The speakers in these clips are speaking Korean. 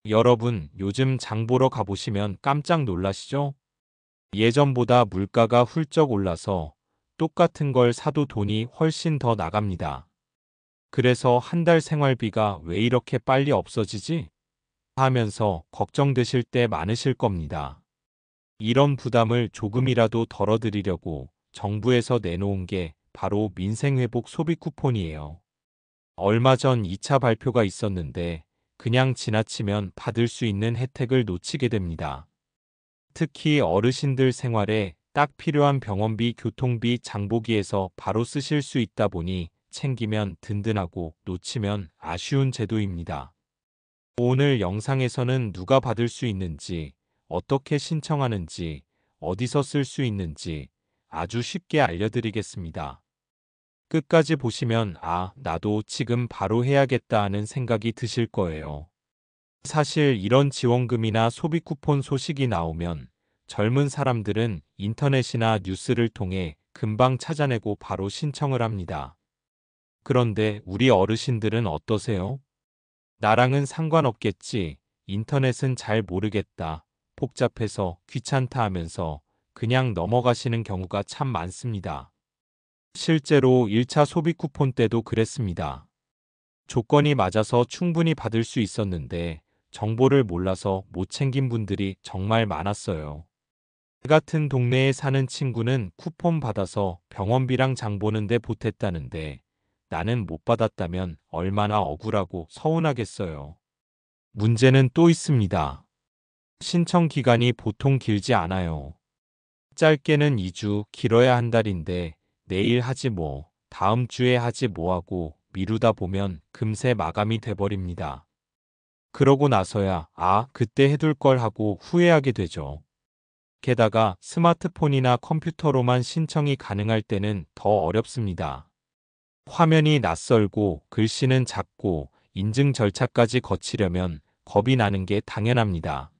여러분, 요즘 장 보러 가보시면 깜짝 놀라시죠? 예전보다 물가가 훌쩍 올라서 똑같은 걸 사도 돈이 훨씬 더 나갑니다. 그래서 한 달 생활비가 왜 이렇게 빨리 없어지지? 하면서 걱정되실 때 많으실 겁니다. 이런 부담을 조금이라도 덜어드리려고 정부에서 내놓은 게 바로 민생회복 소비 쿠폰이에요. 얼마 전 2차 발표가 있었는데 그냥 지나치면 받을 수 있는 혜택을 놓치게 됩니다. 특히 어르신들 생활에 딱 필요한 병원비, 교통비, 장보기에서 바로 쓰실 수 있다 보니 챙기면 든든하고 놓치면 아쉬운 제도입니다. 오늘 영상에서는 누가 받을 수 있는지, 어떻게 신청하는지, 어디서 쓸 수 있는지 아주 쉽게 알려드리겠습니다. 끝까지 보시면 나도 지금 바로 해야겠다 하는 생각이 드실 거예요. 사실 이런 지원금이나 소비 쿠폰 소식이 나오면 젊은 사람들은 인터넷이나 뉴스를 통해 금방 찾아내고 바로 신청을 합니다. 그런데 우리 어르신들은 어떠세요? 나랑은 상관없겠지, 인터넷은 잘 모르겠다, 복잡해서 귀찮다 하면서 그냥 넘어가시는 경우가 참 많습니다. 실제로 1차 소비 쿠폰 때도 그랬습니다. 조건이 맞아서 충분히 받을 수 있었는데 정보를 몰라서 못 챙긴 분들이 정말 많았어요. 같은 동네에 사는 친구는 쿠폰 받아서 병원비랑 장 보는데 보탰다는데 나는 못 받았다면 얼마나 억울하고 서운하겠어요. 문제는 또 있습니다. 신청 기간이 보통 길지 않아요. 짧게는 2주, 길어야 한 달인데 내일 하지 뭐, 다음 주에 하지 뭐 하고 미루다 보면 금세 마감이 돼버립니다. 그러고 나서야 그때 해둘 걸 하고 후회하게 되죠. 게다가 스마트폰이나 컴퓨터로만 신청이 가능할 때는 더 어렵습니다. 화면이 낯설고 글씨는 작고 인증 절차까지 거치려면 겁이 나는 게 당연합니다.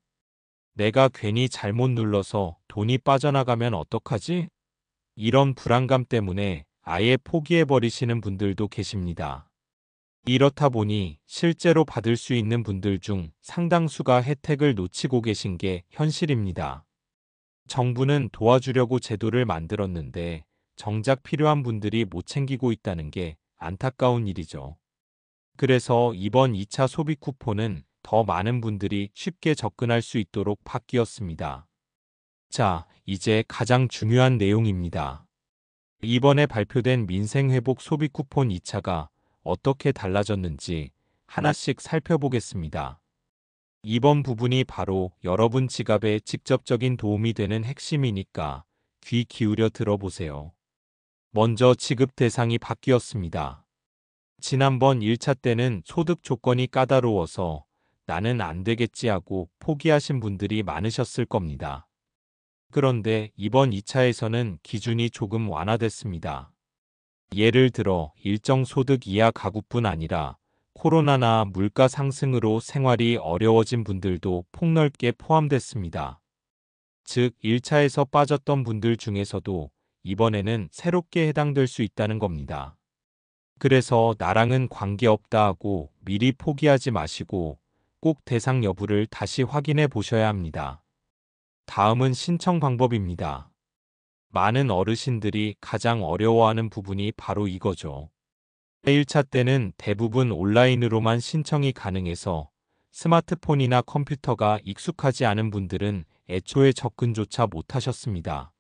내가 괜히 잘못 눌러서 돈이 빠져나가면 어떡하지? 이런 불안감 때문에 아예 포기해버리시는 분들도 계십니다. 이렇다 보니 실제로 받을 수 있는 분들 중 상당수가 혜택을 놓치고 계신 게 현실입니다. 정부는 도와주려고 제도를 만들었는데 정작 필요한 분들이 못 챙기고 있다는 게 안타까운 일이죠. 그래서 이번 2차 소비 쿠폰은 더 많은 분들이 쉽게 접근할 수 있도록 바뀌었습니다. 자, 이제 가장 중요한 내용입니다. 이번에 발표된 민생회복 소비 쿠폰 2차가 어떻게 달라졌는지 하나씩 살펴보겠습니다. 이번 부분이 바로 여러분 지갑에 직접적인 도움이 되는 핵심이니까 귀 기울여 들어보세요. 먼저 지급 대상이 바뀌었습니다. 지난번 1차 때는 소득 조건이 까다로워서 나는 안 되겠지 하고 포기하신 분들이 많으셨을 겁니다. 그런데 이번 2차에서는 기준이 조금 완화됐습니다. 예를 들어 일정 소득 이하 가구뿐 아니라 코로나나 물가 상승으로 생활이 어려워진 분들도 폭넓게 포함됐습니다. 즉 1차에서 빠졌던 분들 중에서도 이번에는 새롭게 해당될 수 있다는 겁니다. 그래서 나랑은 관계없다 하고 미리 포기하지 마시고 꼭 대상 여부를 다시 확인해 보셔야 합니다. 다음은 신청 방법입니다. 많은 어르신들이 가장 어려워하는 부분이 바로 이거죠. 1차 때는 대부분 온라인으로만 신청이 가능해서 스마트폰이나 컴퓨터가 익숙하지 않은 분들은 애초에 접근조차 못하셨습니다.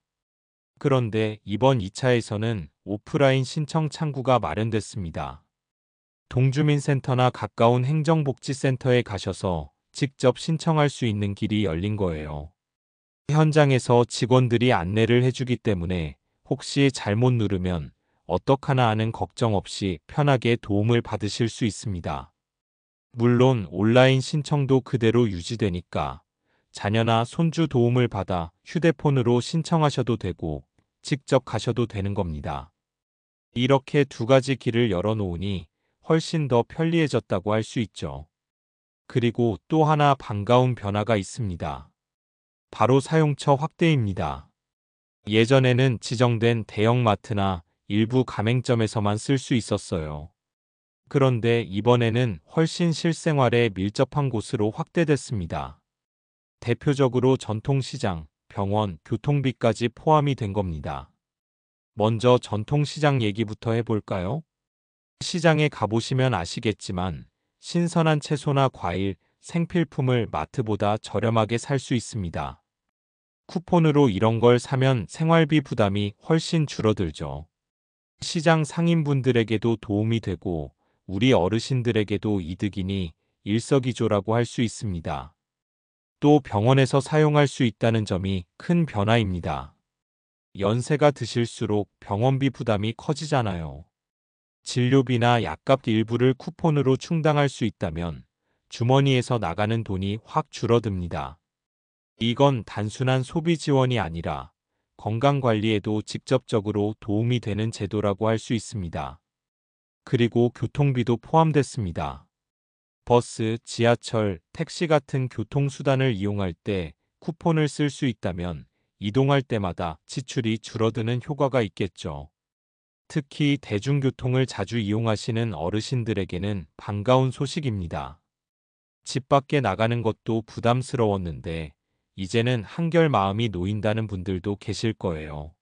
그런데 이번 2차에서는 오프라인 신청 창구가 마련됐습니다. 동주민센터나 가까운 행정복지센터에 가셔서 직접 신청할 수 있는 길이 열린 거예요. 현장에서 직원들이 안내를 해주기 때문에 혹시 잘못 누르면 어떡하나 하는 걱정 없이 편하게 도움을 받으실 수 있습니다. 물론 온라인 신청도 그대로 유지되니까 자녀나 손주 도움을 받아 휴대폰으로 신청하셔도 되고 직접 가셔도 되는 겁니다. 이렇게 두 가지 길을 열어놓으니 훨씬 더 편리해졌다고 할 수 있죠. 그리고 또 하나 반가운 변화가 있습니다. 바로 사용처 확대입니다. 예전에는 지정된 대형마트나 일부 가맹점에서만 쓸 수 있었어요. 그런데 이번에는 훨씬 실생활에 밀접한 곳으로 확대됐습니다. 대표적으로 전통시장, 병원, 교통비까지 포함이 된 겁니다. 먼저 전통시장 얘기부터 해볼까요? 시장에 가보시면 아시겠지만 신선한 채소나 과일, 생필품을 마트보다 저렴하게 살 수 있습니다. 쿠폰으로 이런 걸 사면 생활비 부담이 훨씬 줄어들죠. 시장 상인분들에게도 도움이 되고 우리 어르신들에게도 이득이니 일석이조라고 할 수 있습니다. 또 병원에서 사용할 수 있다는 점이 큰 변화입니다. 연세가 드실수록 병원비 부담이 커지잖아요. 진료비나 약값 일부를 쿠폰으로 충당할 수 있다면 주머니에서 나가는 돈이 확 줄어듭니다. 이건 단순한 소비 지원이 아니라 건강관리에도 직접적으로 도움이 되는 제도라고 할 수 있습니다. 그리고 교통비도 포함됐습니다. 버스, 지하철, 택시 같은 교통수단을 이용할 때 쿠폰을 쓸 수 있다면 이동할 때마다 지출이 줄어드는 효과가 있겠죠. 특히 대중교통을 자주 이용하시는 어르신들에게는 반가운 소식입니다. 집 밖에 나가는 것도 부담스러웠는데 이제는 한결 마음이 놓인다는 분들도 계실 거예요.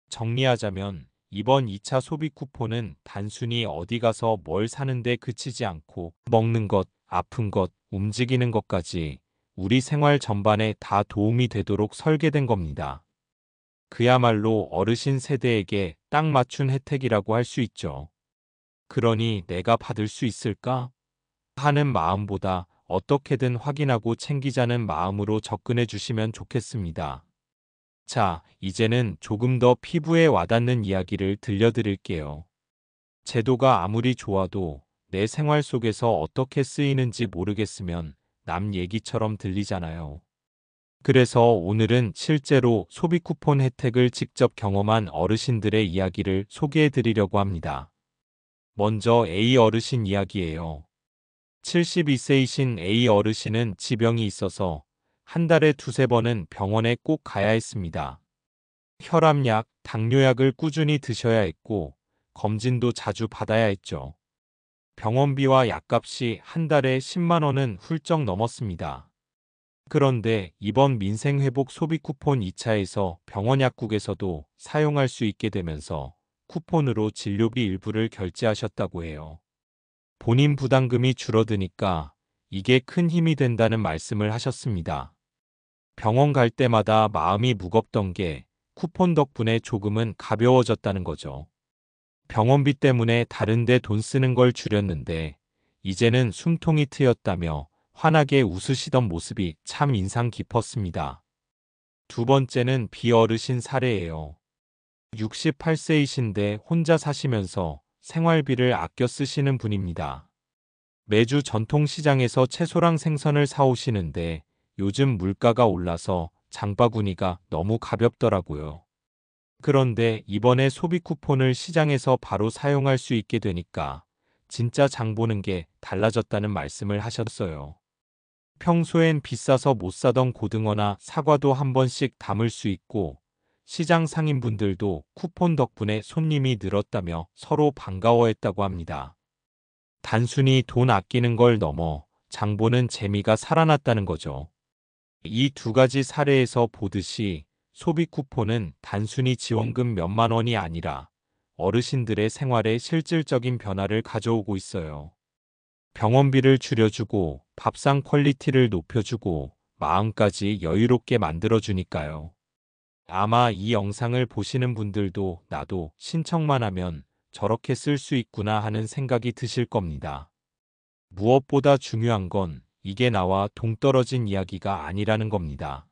정리하자면 이번 2차 소비 쿠폰은 단순히 어디 가서 뭘 사는데 그치지 않고 먹는 것, 아픈 것, 움직이는 것까지 우리 생활 전반에 다 도움이 되도록 설계된 겁니다. 그야말로 어르신 세대에게 딱 맞춘 혜택이라고 할 수 있죠. 그러니 내가 받을 수 있을까? 하는 마음보다 어떻게든 확인하고 챙기자는 마음으로 접근해 주시면 좋겠습니다. 자, 이제는 조금 더 피부에 와닿는 이야기를 들려드릴게요. 제도가 아무리 좋아도 내 생활 속에서 어떻게 쓰이는지 모르겠으면 남 얘기처럼 들리잖아요. 그래서 오늘은 실제로 소비 쿠폰 혜택을 직접 경험한 어르신들의 이야기를 소개해 드리려고 합니다. 먼저 A 어르신 이야기예요. 72세이신 A 어르신은 지병이 있어서 한 달에 두세 번은 병원에 꼭 가야 했습니다. 혈압약, 당뇨약을 꾸준히 드셔야 했고 검진도 자주 받아야 했죠. 병원비와 약값이 한 달에 10만 원은 훌쩍 넘었습니다. 그런데 이번 민생회복 소비 쿠폰 2차에서 병원 약국에서도 사용할 수 있게 되면서 쿠폰으로 진료비 일부를 결제하셨다고 해요. 본인 부담금이 줄어드니까 이게 큰 힘이 된다는 말씀을 하셨습니다. 병원 갈 때마다 마음이 무겁던 게 쿠폰 덕분에 조금은 가벼워졌다는 거죠. 병원비 때문에 다른데 돈 쓰는 걸 줄였는데 이제는 숨통이 트였다며 환하게 웃으시던 모습이 참 인상 깊었습니다. 두 번째는 비어르신 사례예요. 68세이신데 혼자 사시면서 생활비를 아껴 쓰시는 분입니다. 매주 전통시장에서 채소랑 생선을 사오시는데 요즘 물가가 올라서 장바구니가 너무 가볍더라고요. 그런데 이번에 소비 쿠폰을 시장에서 바로 사용할 수 있게 되니까 진짜 장 보는 게 달라졌다는 말씀을 하셨어요. 평소엔 비싸서 못 사던 고등어나 사과도 한 번씩 담을 수 있고 시장 상인분들도 쿠폰 덕분에 손님이 늘었다며 서로 반가워했다고 합니다. 단순히 돈 아끼는 걸 넘어 장 보는 재미가 살아났다는 거죠. 이 두 가지 사례에서 보듯이 소비 쿠폰은 단순히 지원금 몇만 원이 아니라 어르신들의 생활에 실질적인 변화를 가져오고 있어요. 병원비를 줄여주고 밥상 퀄리티를 높여주고 마음까지 여유롭게 만들어주니까요. 아마 이 영상을 보시는 분들도 나도 신청만 하면 저렇게 쓸 수 있구나 하는 생각이 드실 겁니다. 무엇보다 중요한 건 이게 나와 동떨어진 이야기가 아니라는 겁니다.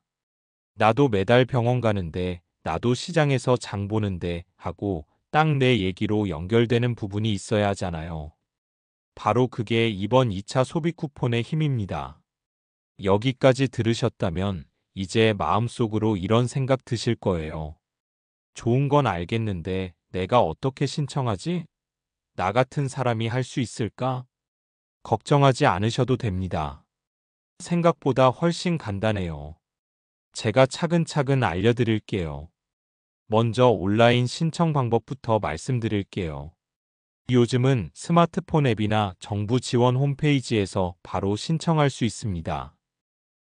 나도 매달 병원 가는데, 나도 시장에서 장 보는데 하고 딱 내 얘기로 연결되는 부분이 있어야 하잖아요. 바로 그게 이번 2차 소비 쿠폰의 힘입니다. 여기까지 들으셨다면 이제 마음속으로 이런 생각 드실 거예요. 좋은 건 알겠는데 내가 어떻게 신청하지? 나 같은 사람이 할 수 있을까? 걱정하지 않으셔도 됩니다. 생각보다 훨씬 간단해요. 제가 차근차근 알려드릴게요. 먼저 온라인 신청 방법부터 말씀드릴게요. 요즘은 스마트폰 앱이나 정부 지원 홈페이지에서 바로 신청할 수 있습니다.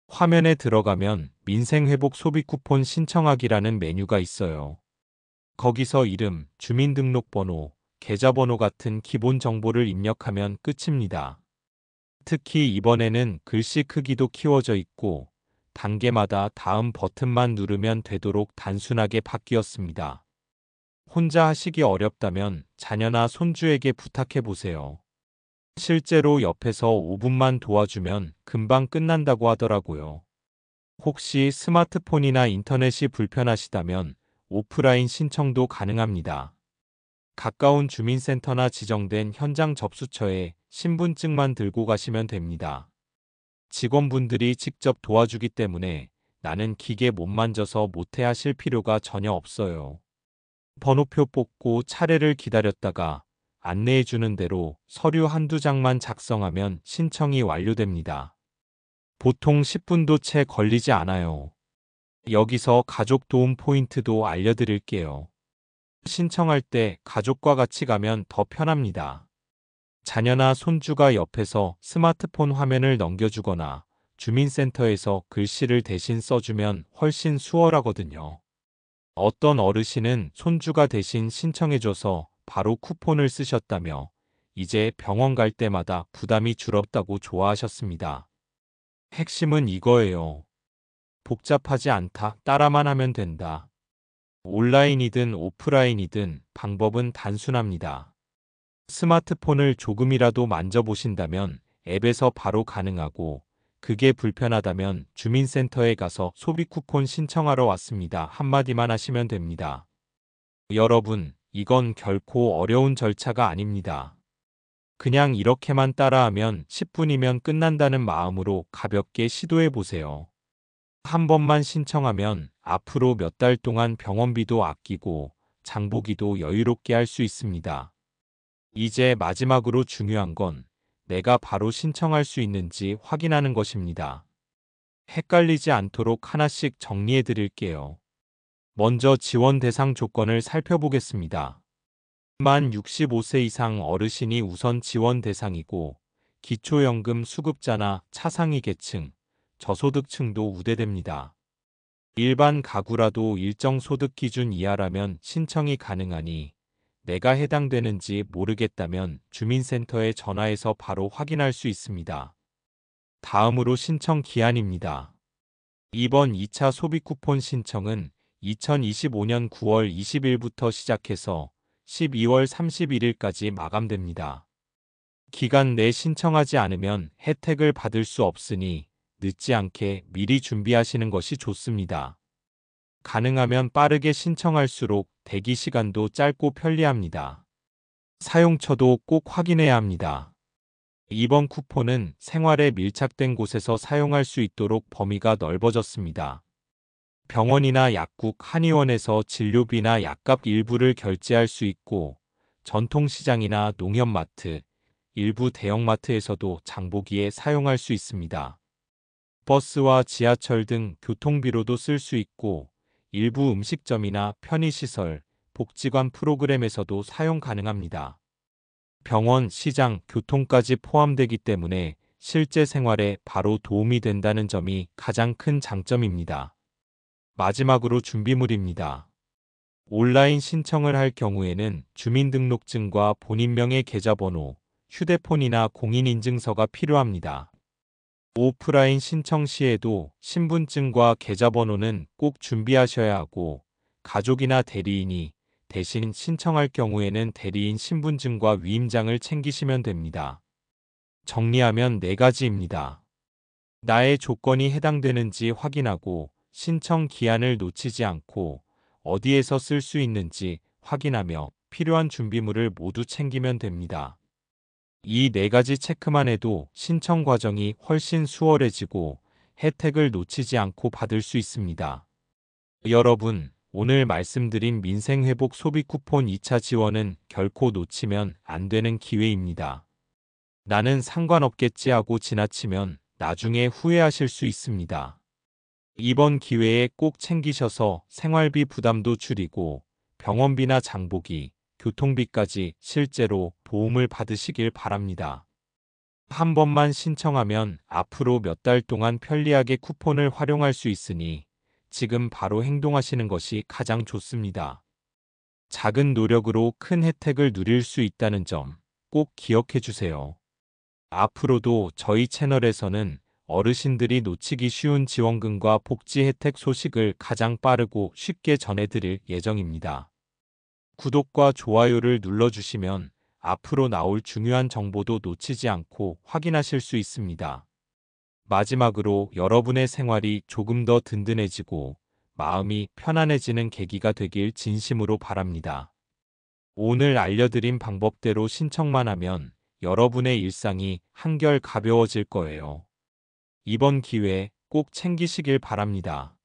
화면에 들어가면 민생회복 소비 쿠폰 신청하기라는 메뉴가 있어요. 거기서 이름, 주민등록번호, 계좌번호 같은 기본 정보를 입력하면 끝입니다. 특히 이번에는 글씨 크기도 키워져 있고 단계마다 다음 버튼만 누르면 되도록 단순하게 바뀌었습니다. 혼자 하시기 어렵다면 자녀나 손주에게 부탁해 보세요. 실제로 옆에서 5분만 도와주면 금방 끝난다고 하더라고요. 혹시 스마트폰이나 인터넷이 불편하시다면 오프라인 신청도 가능합니다. 가까운 주민센터나 지정된 현장 접수처에 신분증만 들고 가시면 됩니다. 직원분들이 직접 도와주기 때문에 나는 기계 못 만져서 못해 하실 필요가 전혀 없어요. 번호표 뽑고 차례를 기다렸다가 안내해 주는 대로 서류 한두 장만 작성하면 신청이 완료됩니다. 보통 10분도 채 걸리지 않아요. 여기서 가족 도움 포인트도 알려드릴게요. 신청할 때 가족과 같이 가면 더 편합니다. 자녀나 손주가 옆에서 스마트폰 화면을 넘겨주거나 주민센터에서 글씨를 대신 써주면 훨씬 수월하거든요. 어떤 어르신은 손주가 대신 신청해줘서 바로 쿠폰을 쓰셨다며 이제 병원 갈 때마다 부담이 줄었다고 좋아하셨습니다. 핵심은 이거예요. 복잡하지 않다. 따라만 하면 된다. 온라인이든 오프라인이든 방법은 단순합니다. 스마트폰을 조금이라도 만져보신다면 앱에서 바로 가능하고 그게 불편하다면 주민센터에 가서 소비 쿠폰 신청하러 왔습니다. 한마디만 하시면 됩니다. 여러분, 이건 결코 어려운 절차가 아닙니다. 그냥 이렇게만 따라하면 10분이면 끝난다는 마음으로 가볍게 시도해 보세요. 한 번만 신청하면 앞으로 몇 달 동안 병원비도 아끼고 장보기도 여유롭게 할 수 있습니다. 이제 마지막으로 중요한 건 내가 바로 신청할 수 있는지 확인하는 것입니다. 헷갈리지 않도록 하나씩 정리해 드릴게요. 먼저 지원 대상 조건을 살펴보겠습니다. 만 65세 이상 어르신이 우선 지원 대상이고 기초연금 수급자나 차상위 계층, 저소득층도 우대됩니다. 일반 가구라도 일정 소득 기준 이하라면 신청이 가능하니 내가 해당되는지 모르겠다면 주민센터에 전화해서 바로 확인할 수 있습니다. 다음으로 신청 기한입니다. 이번 2차 소비 쿠폰 신청은 2025년 9월 20일부터 시작해서 12월 31일까지 마감됩니다. 기간 내 신청하지 않으면 혜택을 받을 수 없으니 늦지 않게 미리 준비하시는 것이 좋습니다. 가능하면 빠르게 신청할수록 대기 시간도 짧고 편리합니다. 사용처도 꼭 확인해야 합니다. 이번 쿠폰은 생활에 밀착된 곳에서 사용할 수 있도록 범위가 넓어졌습니다. 병원이나 약국, 한의원에서 진료비나 약값 일부를 결제할 수 있고 전통시장이나 농협마트, 일부 대형마트에서도 장보기에 사용할 수 있습니다. 버스와 지하철 등 교통비로도 쓸 수 있고 일부 음식점이나 편의시설, 복지관 프로그램에서도 사용 가능합니다. 병원, 시장, 교통까지 포함되기 때문에 실제 생활에 바로 도움이 된다는 점이 가장 큰 장점입니다. 마지막으로 준비물입니다. 온라인 신청을 할 경우에는 주민등록증과 본인명의 계좌번호, 휴대폰이나 공인인증서가 필요합니다. 오프라인 신청 시에도 신분증과 계좌번호는 꼭 준비하셔야 하고 가족이나 대리인이 대신 신청할 경우에는 대리인 신분증과 위임장을 챙기시면 됩니다. 정리하면 4가지입니다. 나의 조건이 해당되는지 확인하고 신청 기한을 놓치지 않고 어디에서 쓸 수 있는지 확인하며 필요한 준비물을 모두 챙기면 됩니다. 이 4가지 체크만 해도 신청 과정이 훨씬 수월해지고 혜택을 놓치지 않고 받을 수 있습니다. 여러분, 오늘 말씀드린 민생회복 소비 쿠폰 2차 지원은 결코 놓치면 안 되는 기회입니다. 나는 상관없겠지 하고 지나치면 나중에 후회하실 수 있습니다. 이번 기회에 꼭 챙기셔서 생활비 부담도 줄이고 병원비나 장보기, 교통비까지 실제로 보험을 받으시길 바랍니다. 한 번만 신청하면 앞으로 몇 달 동안 편리하게 쿠폰을 활용할 수 있으니 지금 바로 행동하시는 것이 가장 좋습니다. 작은 노력으로 큰 혜택을 누릴 수 있다는 점 꼭 기억해 주세요. 앞으로도 저희 채널에서는 어르신들이 놓치기 쉬운 지원금과 복지 혜택 소식을 가장 빠르고 쉽게 전해드릴 예정입니다. 구독과 좋아요를 눌러주시면 앞으로 나올 중요한 정보도 놓치지 않고 확인하실 수 있습니다. 마지막으로 여러분의 생활이 조금 더 든든해지고 마음이 편안해지는 계기가 되길 진심으로 바랍니다. 오늘 알려드린 방법대로 신청만 하면 여러분의 일상이 한결 가벼워질 거예요. 이번 기회 꼭 챙기시길 바랍니다.